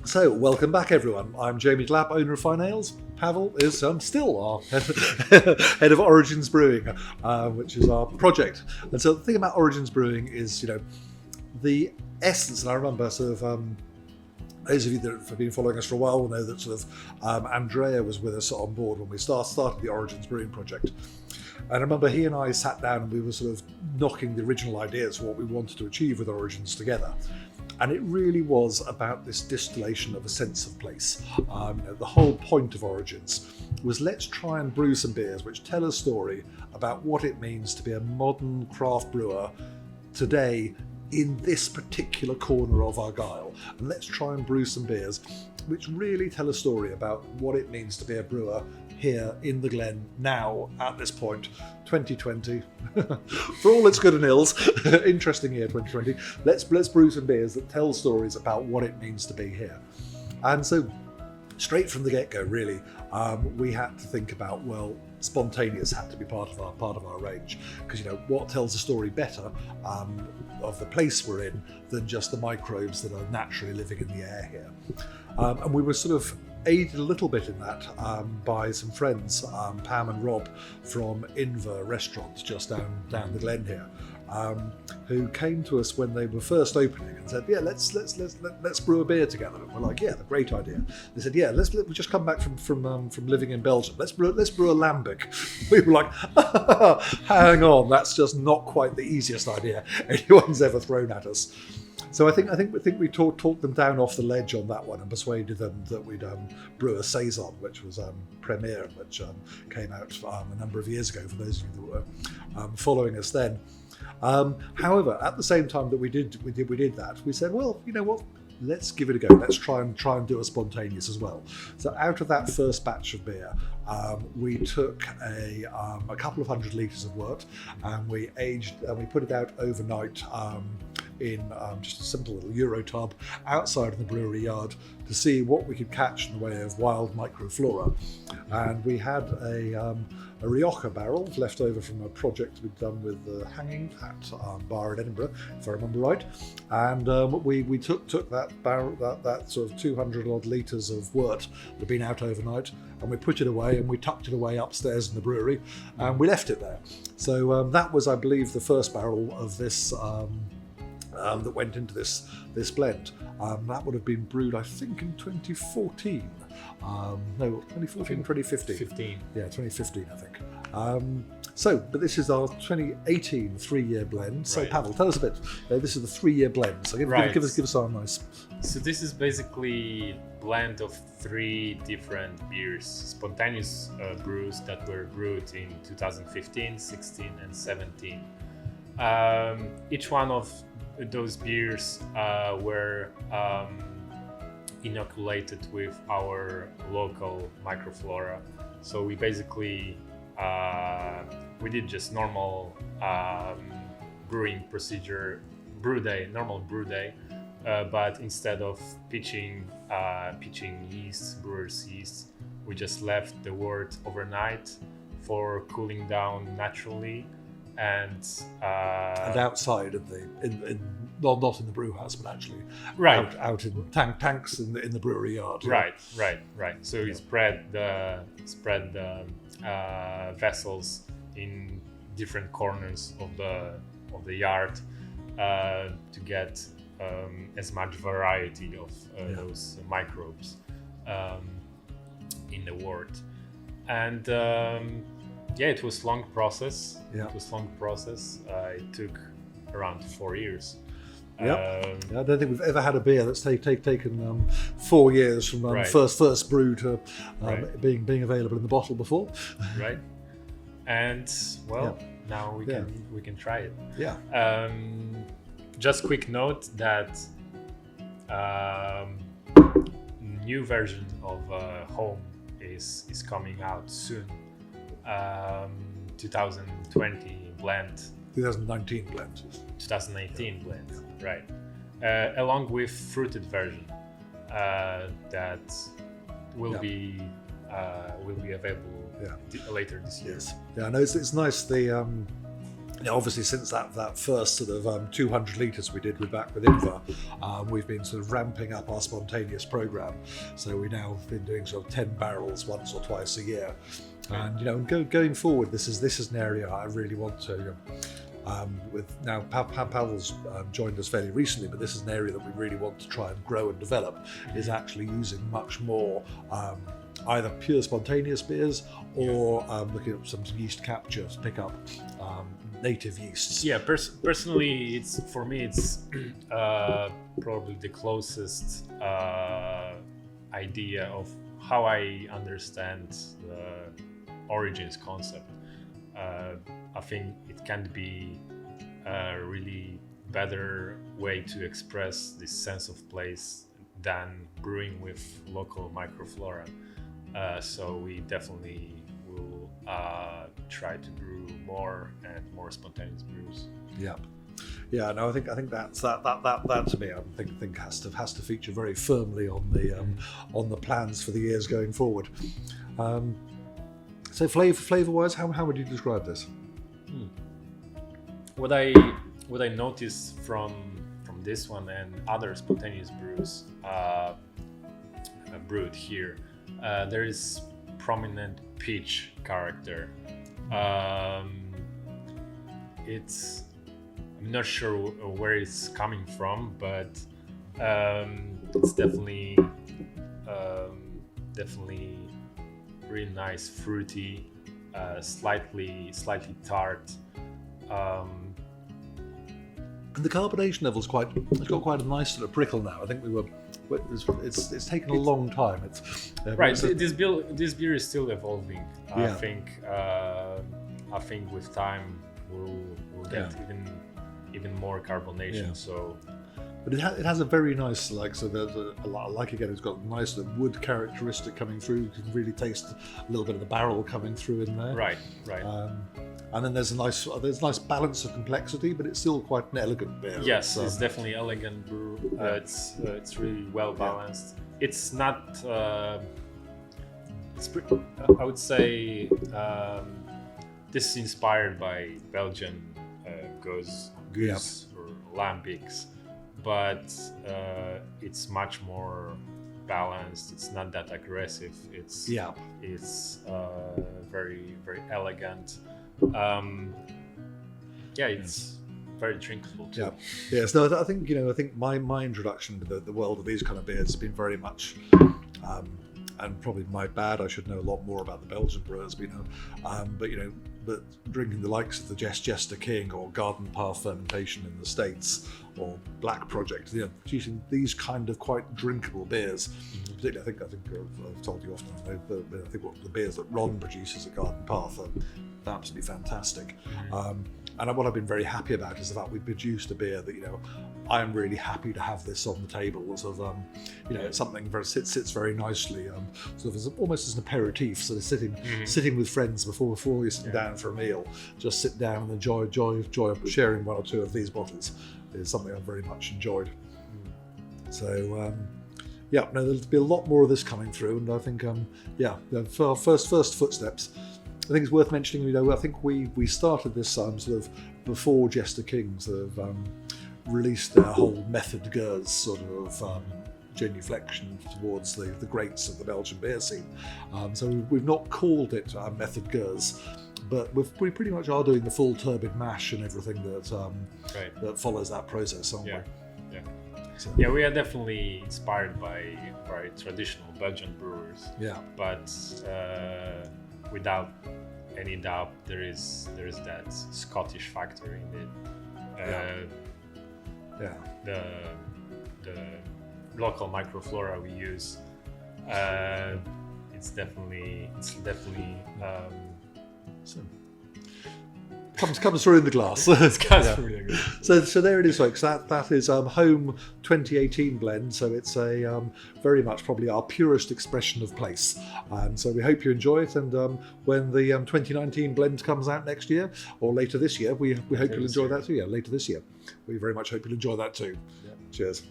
So, welcome back, everyone. I'm Jamie Delap, owner of Fyne Ales. Pawel is still our head of Origins Brewing, which is our project. And so, the thing about Origins Brewing is, the essence. And I remember sort of those of you that have been following us for a while will know that sort of Andrea was with us on board when we started the Origins Brewing project. And I remember he and I sat down and we were sort of knocking the original ideas for what we wanted to achieve with Origins together. And it really was about this distillation of a sense of place. The whole point of Origins was let's try and brew some beers which tell a story about what it means to be a modern craft brewer today in this particular corner of Argyll. And let's try and brew some beers which really tell a story about what it means to be a brewer here in the Glen now at this point, 2020. For all its good and ills, interesting year 2020. Let's brew some beers that tell stories about what it means to be here. And so, straight from the get-go, really, we had to think about, well, spontaneous had to be part of our range, because what tells a story better of the place we're in than just the microbes that are naturally living in the air here. And we were sort of aided a little bit in that by some friends, Pam and Rob from Inver Restaurants just down the Glen here, who came to us when they were first opening and said, "Yeah, let's brew a beer together." And we're like, "Yeah, a great idea." They said, "Yeah, we just come back from living in Belgium. Let's brew a lambic." We were like, "Hang on, that's just not quite the easiest idea anyone's ever thrown at us." So I think we talked them down off the ledge on that one and persuaded them that we'd brew a saison, which was Premier, which came out a number of years ago for those of you that were following us then. However, at the same time that we did that, we said, well, you know what? Let's give it a go. Let's try and do a spontaneous as well. So out of that first batch of beer, we took a couple of 100 litres of wort and we aged and we put it out overnight in just a simple little Euro tub outside of the brewery yard to see what we could catch in the way of wild microflora. And we had a Rioja barrel left over from a project we'd done with the Hanging Hat bar in Edinburgh, if I remember right. And we took that barrel, that sort of 200 odd litres of wort that had been out overnight, and we put it away and we tucked it away upstairs in the brewery and we left it there. So that was, I believe, the first barrel of this that went into this blend. That would have been brewed, I think, in 2014. No, 2014, 2015. 15. Yeah, 2015, I think. But this is our 2018 3-year blend. So, Right. Pawel, tell us a bit. This is the 3-year blend. So, give us our nice. So this is basically blend of 3 different beers, spontaneous brews that were brewed in 2015, 16, and 17. Each one of those beers were inoculated with our local microflora. So we basically we did just normal brewing procedure, normal brew day, but instead of pitching brewer's yeast, we just left the wort overnight for cooling down naturally. And outside of not in the brew house, but actually right. out in tanks in the brewery yard. Right. So we spread the vessels in different corners of the yard to get as much variety of those microbes in the wort. And it was long process. Yeah. It was long process. It took around 4 years. I don't think we've ever had a beer that's taken 4 years from Right. first brew to Right. being available in the bottle before. Right. And now we can try it. Yeah. Just quick note that new version of Home is coming out soon. 2020 blend. 2019 blend. 2018 blend, right? Along with fruited version that will be available later this year. Yes. Yeah, no, it's nice. obviously since that first sort of 200 litres we did back with Inver, we've been sort of ramping up our spontaneous program. So we now have been doing sort of 10 barrels once or twice a year. And going forward, this is an area I really want to. With now Pawel's joined us fairly recently, but this is an area that we really want to try and grow and develop. Is actually using much more either pure spontaneous beers or looking at some yeast capture to pick up native yeasts. Yeah, personally, it's probably the closest idea of how I understand the origins concept. I think it can be a really better way to express this sense of place than brewing with local microflora. So we definitely will try to brew more and more spontaneous brews. Yeah, no, I think that's that to me. I think has to feature very firmly on the plans for the years going forward. So flavor-wise, how would you describe this? What I noticed from this one and other spontaneous brews brewed here, there is prominent peach character. I'm not sure where it's coming from, but it's definitely really nice, fruity, slightly tart. And the carbonation level's it's got quite a nice sort of prickle now. I think it's taken a long time. Right. This beer is still evolving. Yeah. I think with time we'll get even more carbonation. Yeah. So. But it has a very nice, like, so there's again, it's got a nice wood characteristic coming through. You can really taste a little bit of the barrel coming through in there. Right. And then there's a nice balance of complexity, but it's still quite an elegant beer. Yes, it's definitely elegant brew. It's really well balanced. Yeah. It's not. I would say this is inspired by Belgian goose or lambics. But it's much more balanced. It's not that aggressive. It's very, very elegant. It's very drinkable too. Yeah. Yes. No. I think my introduction to the world of these kind of beers has been very much. And probably my bad. I should know a lot more about the Belgian brewers, but drinking the likes of the Jester King or Garden Path fermentation in the States or Black Project, producing these kind of quite drinkable beers. Particularly, I think I've told you often. I think what the beers that Ron produces at Garden Path are absolutely fantastic. And what I've been very happy about is the fact we've produced a beer that I am really happy to have this on the table. Sort of, it's something sits very nicely, sort of almost as an aperitif. Sort of sitting with friends before you sit down for a meal. Just sit down and enjoy sharing one or two of these bottles is something I've very much enjoyed. So there'll be a lot more of this coming through, and I think for our first footsteps. I think it's worth mentioning, I think we started this sort of before Jester King sort of released their whole method Gers sort of genuflection towards the greats of the Belgian beer scene. So we've not called it method Gers, but we pretty much are doing the full turbid mash and everything that follows that process, aren't we? Yeah. So. Yeah, we are definitely inspired by traditional Belgian brewers. Yeah. But without any doubt, there is that Scottish factor in it. The local microflora we use, it's definitely comes through in the glass. So there it is, folks. That is Home 2018 blend. So it's a very much probably our purest expression of place. So we hope you enjoy it. And when the 2019 blend comes out next year or later this year, we hope you'll enjoy that too. Yeah, later this year. We very much hope you'll enjoy that too. Yeah. Cheers.